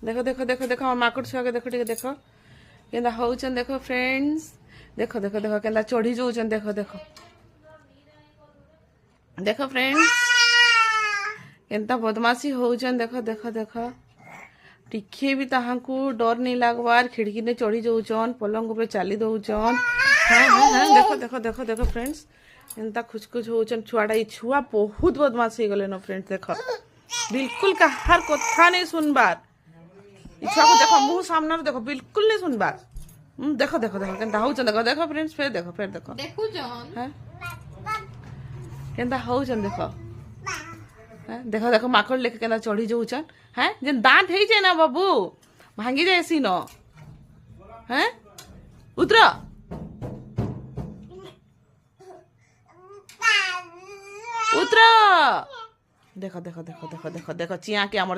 देख देख देख देख हम माकड़ छुआ के देख टे देख केंदा होचन देख फ्रेंड्स देख देख देख केंदा चढ़ी जाऊचन देख देख देख फ्रेंड्स केंता बदमाशी होचन देख देख देख टिके भी ताहांकू डर नहीं लगवार खिड़की ने चढ़ी जाऊचन पलंग ऊपर चली दौचन हाँ हाँ हाँ देख देख देख देख फ्रेंड्स एंता खुचखुच होचन छुआटा ई छुआ बहुत बदमाश हो गले न फ्रेंड्स देख बिल्कुल कहार कथा नहीं सुनबार ई छुआ को देख मुंह सामने देखो बिल्कुल नहीं सुनबार देखो देखो देखो केंता होचन देखो देखो फ्रेंड्स फिर देखो देखू जन हैं केंता होचन देखो हैं देखो देखो माकड़ लेके केंता चढ़ी जाऊचन हैं जेन दांत है जे ना बाबू भांगी जाएसी न हैं उतर उतर देखो देखो देखो देखो देखो देखो चिया के हमर